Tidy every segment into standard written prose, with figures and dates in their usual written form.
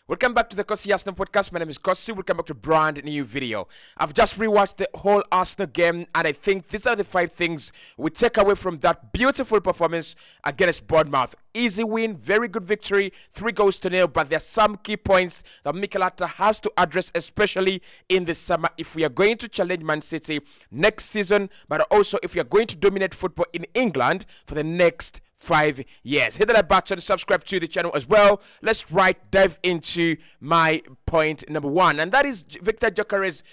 Welcome back to the Cossy Arsenal podcast. My name is Cossy. Welcome back to a brand new video. I've just rewatched the whole Arsenal game, and I think these are the 5 things we take away from that beautiful performance against Bournemouth. Easy win, very good victory, 3-0, but there are some key points that Mikel Arteta has to address, especially in the summer, if we are going to challenge Man City next season, but also if we are going to dominate football in England for the next 5 years. Hit that like button, subscribe to the channel as well. Let's dive into my point number 1, and that is Victor Gyokeres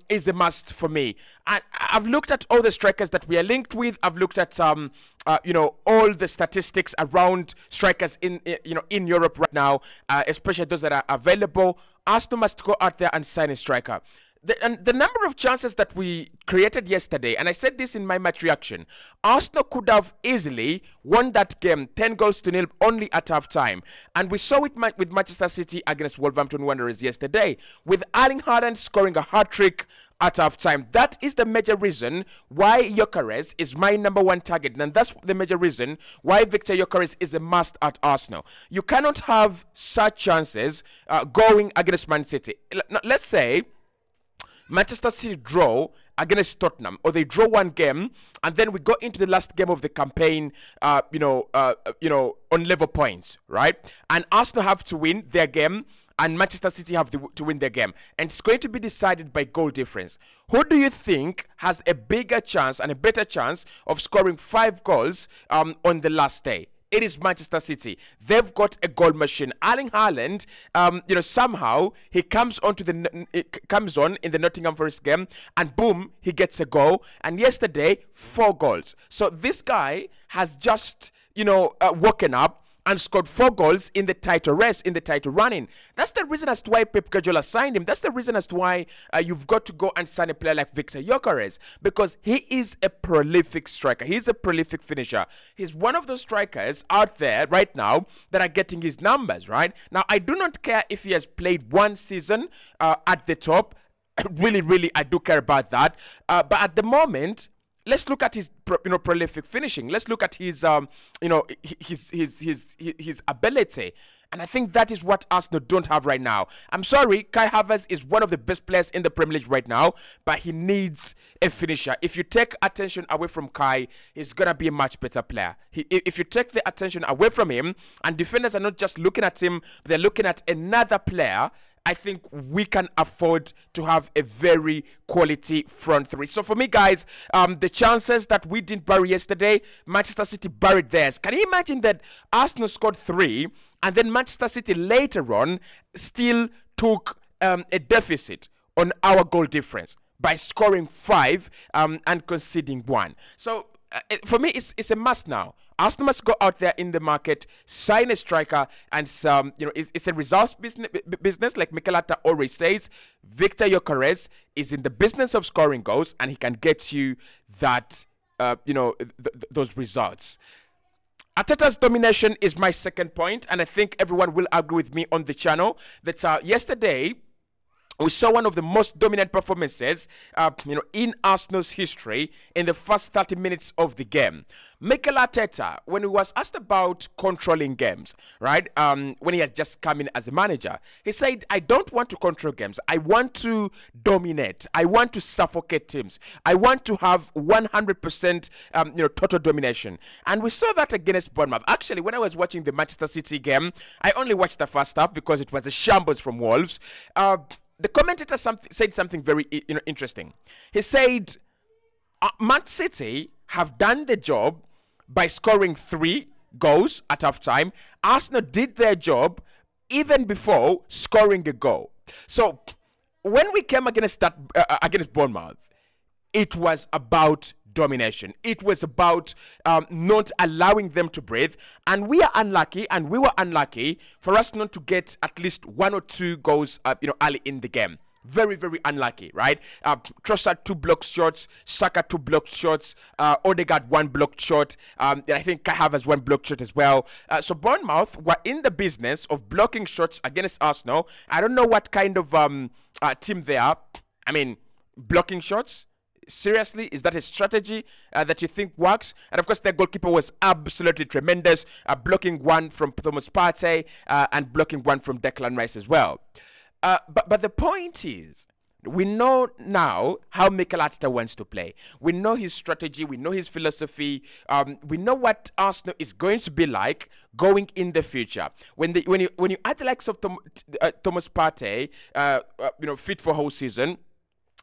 is a must for me. And I've looked at all the strikers that we are linked with. I've looked at all the statistics around strikers in Europe right now, especially those that are available. Arsenal must go out there and sign a striker. The number of chances that we created yesterday, and I said this in my match reaction, Arsenal could have easily won that game 10-0 only at half time. And we saw it with Manchester City against Wolverhampton Wanderers yesterday, with Erling Haaland scoring a hat-trick at half time. That is the major reason why Gyokeres is my number 1 target. And that's the major reason why Victor Gyokeres is a must at Arsenal. You cannot have such chances going against Man City. Let's say Manchester City draw against Tottenham, or they draw one game, and then we go into the last game of the campaign, on level points, right? And Arsenal have to win their game, and Manchester City have to win their game, and it's going to be decided by goal difference. Who do you think has a bigger chance and a better chance of scoring 5 goals on the last day? It is Manchester City. They've got a goal machine. Erling Haaland, somehow he comes on in the Nottingham Forest game, and boom, he gets a goal. And yesterday, 4 goals. So this guy has just, woken up and scored 4 goals in the title race, in the title running. That's the reason as to why Pep Guardiola signed him. That's the reason as to why you've got to go and sign a player like Victor Gyokeres, because he is a prolific striker. He's a prolific finisher. He's one of those strikers out there right now that are getting his numbers, right? Now, I do not care if he has played 1 season at the top. Really, I do care about that. But at the moment, let's look at his prolific finishing. Let's look at his his ability. And I think that is what Arsenal don't have right now. I'm sorry, Kai Havertz is one of the best players in the Premier League right now, but he needs a finisher. If you take attention away from Kai, he's going to be a much better player. If you take the attention away from him, and defenders are not just looking at him, they're looking at another player, I think we can afford to have a very quality front 3. So for me, guys, the chances that we didn't bury yesterday, Manchester City buried theirs. Can you imagine that Arsenal scored 3, and then Manchester City later on still took a deficit on our goal difference by scoring 5 and conceding 1? So for me, it's a must now. Arsenal must go out there in the market, sign a striker, and it's a results business, like Mikel Arteta always says. Victor Gyokeres is in the business of scoring goals, and he can get you that, those results. Arteta's domination is my second point, and I think everyone will agree with me on the channel that yesterday we saw one of the most dominant performances, in Arsenal's history in the first 30 minutes of the game. Mikel Arteta, when he was asked about controlling games, right, when he had just come in as a manager, he said, I don't want to control games. I want to dominate. I want to suffocate teams. I want to have 100%, total domination. And we saw that against Bournemouth. Actually, when I was watching the Manchester City game, I only watched the first half because it was a shambles from Wolves. The commentator said something very interesting. He said, Man City have done the job by scoring 3 goals at halftime. Arsenal did their job even before scoring a goal. So when we came against Bournemouth, it was about domination. It was about not allowing them to breathe, and we were unlucky for us not to get at least 1 or 2 goals early in the game. Very, very unlucky, right? Trossard 2 blocked shots, Saka 2 blocked shots, Odegaard 1 blocked shot. I think Kai Havertz 1 blocked shot as well. So Bournemouth were in the business of blocking shots against Arsenal. I don't know what kind of team they are. I mean, blocking shots. Seriously, is that a strategy that you think works? And of course, the goalkeeper was absolutely tremendous, blocking one from Thomas Partey and blocking one from Declan Rice as well. But the point is, we know now how Mikel Arteta wants to play. We know his strategy. We know his philosophy. We know what Arsenal is going to be like going in the future. When you add the likes of Thomas Partey, fit for whole season,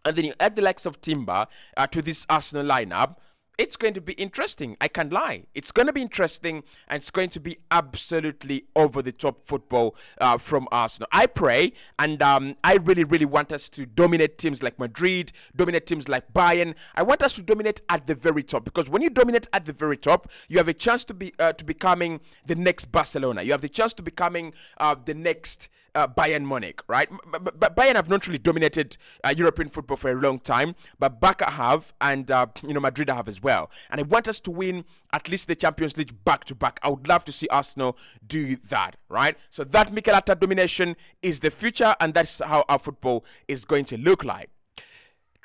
and then you add the likes of Timber to this Arsenal lineup, it's going to be interesting. I can't lie. It's going to be interesting, and it's going to be absolutely over-the-top football from Arsenal. I pray, and I really, really want us to dominate teams like Madrid, dominate teams like Bayern. I want us to dominate at the very top, because when you dominate at the very top, you have a chance to becoming the next Barcelona. You have the chance to becoming the next Bayern Munich, right? But Bayern have not really dominated European football for a long time, but Barca have, and Madrid have as well. And I want us to win at least the Champions League back to back. I would love to see Arsenal do that, right? So that Mikel Arteta domination is the future, and that's how our football is going to look like.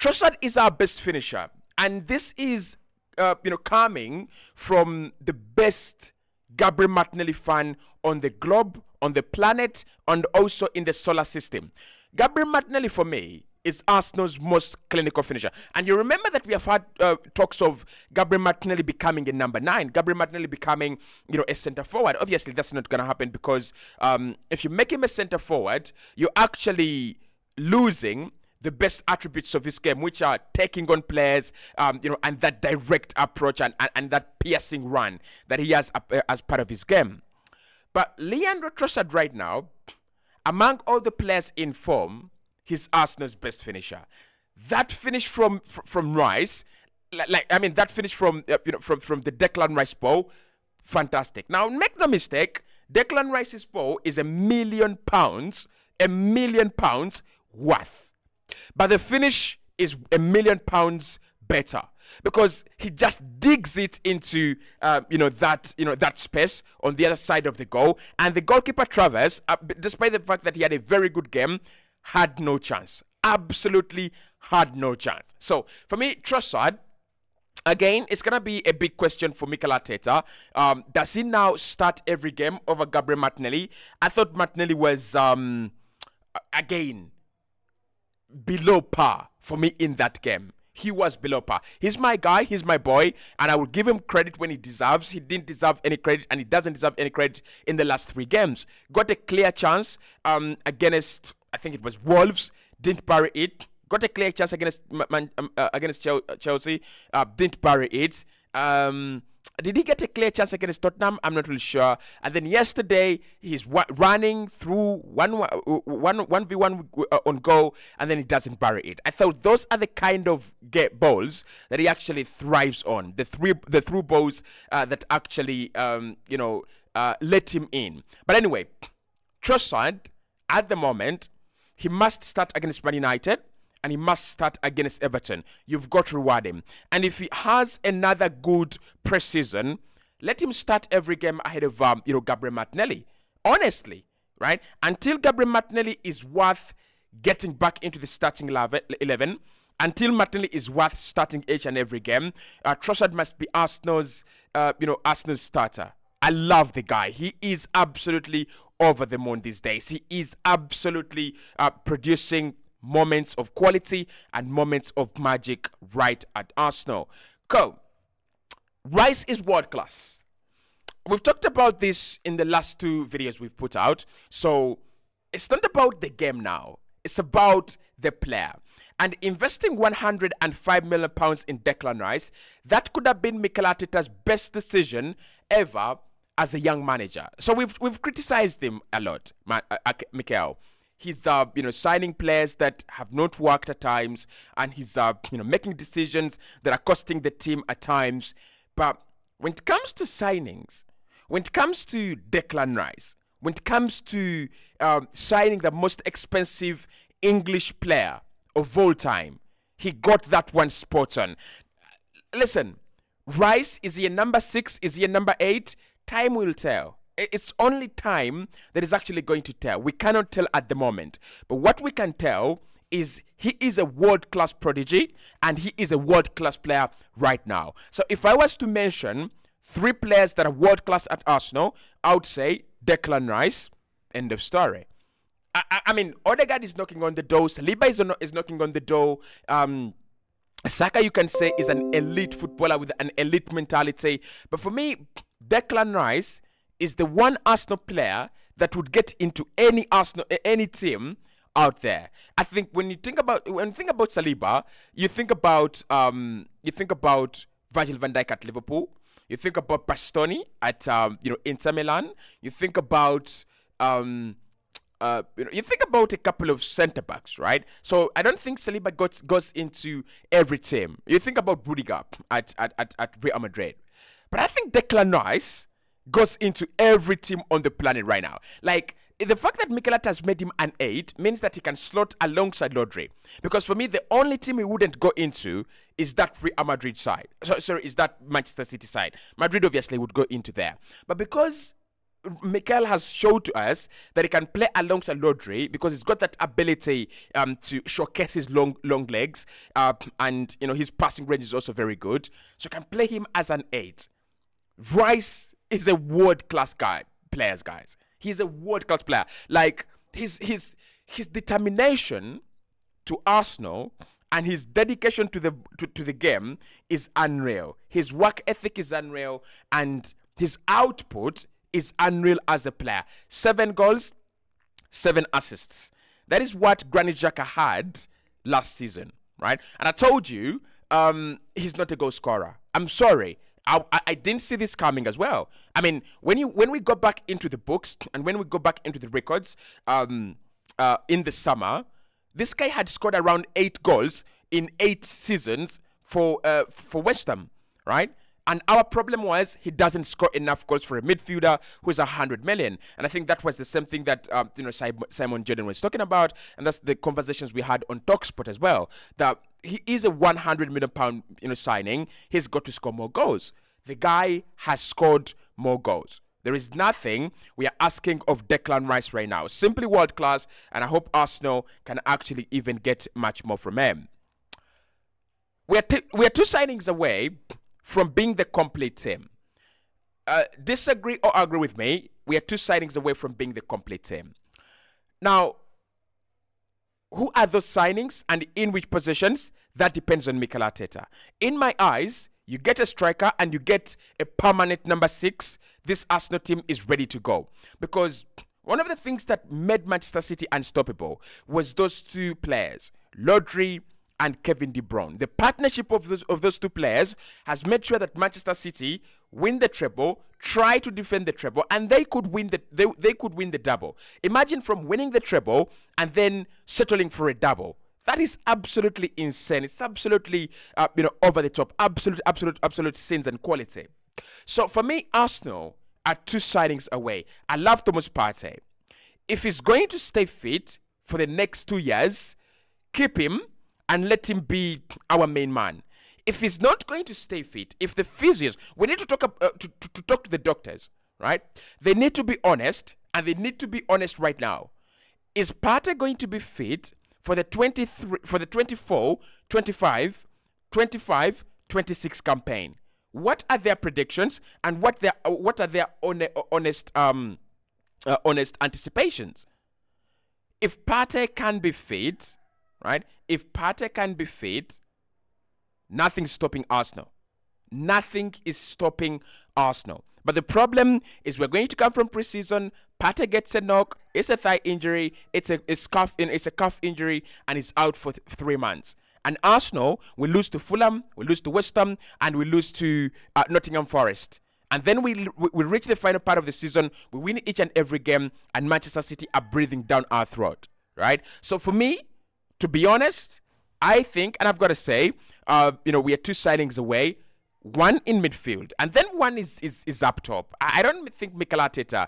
Trossard is our best finisher, and this is coming from the best Gabriel Martinelli fan on the globe, on the planet, and also in the solar system. Gabriel Martinelli, for me, is Arsenal's most clinical finisher. And you remember that we have had talks of Gabriel Martinelli becoming a number 9, Gabriel Martinelli becoming, a centre forward. Obviously, that's not going to happen, because if you make him a centre forward, you're actually losing the best attributes of his game, which are taking on players, and that direct approach and that piercing run that he has as part of his game. But Leandro Trossard right now, among all the players in form, he's Arsenal's best finisher. That finish from Rice, that finish from the Declan Rice ball, fantastic. Now, make no mistake, Declan Rice's ball is £1 million, £1 million worth. But the finish is £1 million better, because he just digs it into that space on the other side of the goal, and the goalkeeper Travers, despite the fact that he had a very good game, had no chance. Absolutely had no chance. So for me, Trossard, again, it's gonna be a big question for Mikel Arteta. Does he now start every game over Gabriel Martinelli? I thought Martinelli was again below par for me in that game. He was below par. He's my guy, he's my boy, and I will give him credit when he deserves. He didn't deserve any credit, and he doesn't deserve any credit in the last 3 games. Got a clear chance against, I think it was Wolves, didn't bury it. Got a clear chance against Chelsea, didn't bury it. Did he get a clear chance against Tottenham? I'm not really sure. And then yesterday, he's running through 1v1 on goal, and then he doesn't bury it. I thought those are the kind of balls that he actually thrives on. The through balls that actually, let him in. But anyway, Trossard, at the moment, he must start against Man United, and he must start against Everton. You've got to reward him. And if he has another good pre-season, let him start every game ahead of Gabriel Martinelli. Honestly, right? Until Gabriel Martinelli is worth getting back into the starting 11, until Martinelli is worth starting each and every game, Trossard must be Arsenal's starter. I love the guy. He is absolutely over the moon these days. He is absolutely producing moments of quality and moments of magic right at Arsenal. Rice is world class. We've talked about this in the last 2 videos we've put out. So it's not about the game now. It's about the player. And investing £105 million in Declan Rice, that could have been Mikel Arteta's best decision ever as a young manager. So we've criticized him a lot, Mikel. He's signing players that have not worked at times, and he's making decisions that are costing the team at times. But when it comes to signings, when it comes to Declan Rice, when it comes to signing the most expensive English player of all time, he got that one spot on. Listen, Rice, is he a number 6? Is he a number 8? Time will tell. It's only time that is actually going to tell. We cannot tell at the moment. But what we can tell is he is a world-class prodigy and he is a world-class player right now. So if I was to mention three players that are world-class at Arsenal, I would say Declan Rice, end of story. I mean, Odegaard is knocking on the door. Saliba is knocking on the door. Saka, you can say, is an elite footballer with an elite mentality. But for me, Declan Rice is the one Arsenal player that would get into any team out there. I think when you think about Saliba, you think about Virgil van Dijk at Liverpool. You think about Bastoni at Inter Milan. You think about you think about a couple of centre backs, right? So I don't think Saliba goes into every team. You think about Rudiger at Real Madrid, but I think Declan Rice goes into every team on the planet right now. Like, the fact that Mikel Arteta has made him an 8 means that he can slot alongside Rodri. Because for me, the only team he wouldn't go into is that Real Madrid side. Is that Manchester City side. Madrid obviously would go into there. But because Mikel has showed to us that he can play alongside Rodri, because he's got that ability to showcase his long legs, and his passing range is also very good. So you can play him as an 8. Rice is a world-class players, guys. He's a world-class player. Like, his determination to Arsenal and his dedication to the game is unreal. His work ethic is unreal, and his output is unreal as a player. 7 goals, 7 assists. That is what Granit Xhaka had last season, right? And I told you, he's not a goal scorer. I'm sorry. I didn't see this coming as well. I mean, when we go back into the books and when we go back into the records in the summer, this guy had scored around 8 goals in 8 seasons for West Ham, right? And our problem was he doesn't score enough goals for a midfielder who's 100 million. And I think that was the same thing that Simon Jordan was talking about, and that's the conversations we had on TalkSport as well. That he is a 100 million pound signing. He's got to score more goals. The guy has scored more goals. There is nothing we are asking of Declan Rice right now. Simply world class, and I hope Arsenal can actually even get much more from him. We are 2 signings away from being the complete team. Disagree or agree with me, we are 2 signings away from being the complete team. Now, who are those signings and in which positions? That depends on Mikel Arteta. In my eyes, you get a striker and you get a permanent number 6. This Arsenal team is ready to go. Because one of the things that made Manchester City unstoppable was those 2 players, Rodri and Kevin De Bruyne. The partnership of those 2 players has made sure that Manchester City win the treble, try to defend the treble, and they could win the double. Imagine from winning the treble and then settling for a double. That is absolutely insane. It's absolutely over the top. Absolute sins and quality. So for me, Arsenal are 2 signings away. I love Thomas Partey. If he's going to stay fit for the next 2 years, keep him and let him be our main man. If he's not going to stay fit, if the physios, we need to talk to the doctors, right? They need to be honest, and they need to be honest right now. Is Partey going to be fit for the 24, 25, 26 campaign? What are their predictions, and what are their honest anticipations? If Partey can be fit, right? If Partey can be fit, nothing's stopping Arsenal. Nothing is stopping Arsenal. But the problem is we're going to come from preseason. Partey gets a knock. It's a thigh injury. It's a calf injury, and he's out for 3 months. And Arsenal will lose to Fulham, will lose to West Ham, and will lose to Nottingham Forest. And then we reach the final part of the season. We win each and every game, and Manchester City are breathing down our throat, right? So for me, to be honest, I think, and I've got to say, we are 2 signings away. 1 in midfield, and then 1 is up top. I don't think Mikel Arteta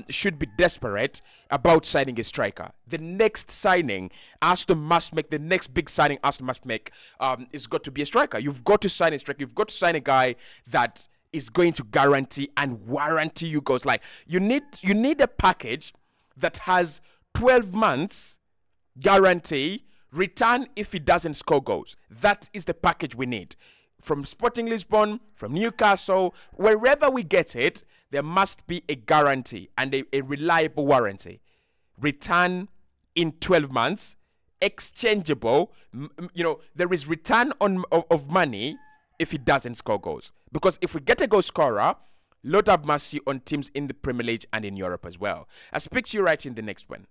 should be desperate about signing a striker. The next signing Arsenal must make, the next big signing Arsenal must make, is got to be a striker. You've got to sign a striker. You've got to sign a guy that is going to guarantee and warranty you goals. Like, you need a package that has 12 months guarantee, Return if he doesn't score goals. That is the package we need. From Sporting Lisbon, from Newcastle, wherever we get it, there must be a guarantee and a reliable warranty. Return in 12 months, exchangeable. There is return of money if he doesn't score goals. Because if we get a goal scorer, Lord have mercy on teams in the Premier League and in Europe as well. I'll speak to you right in the next one.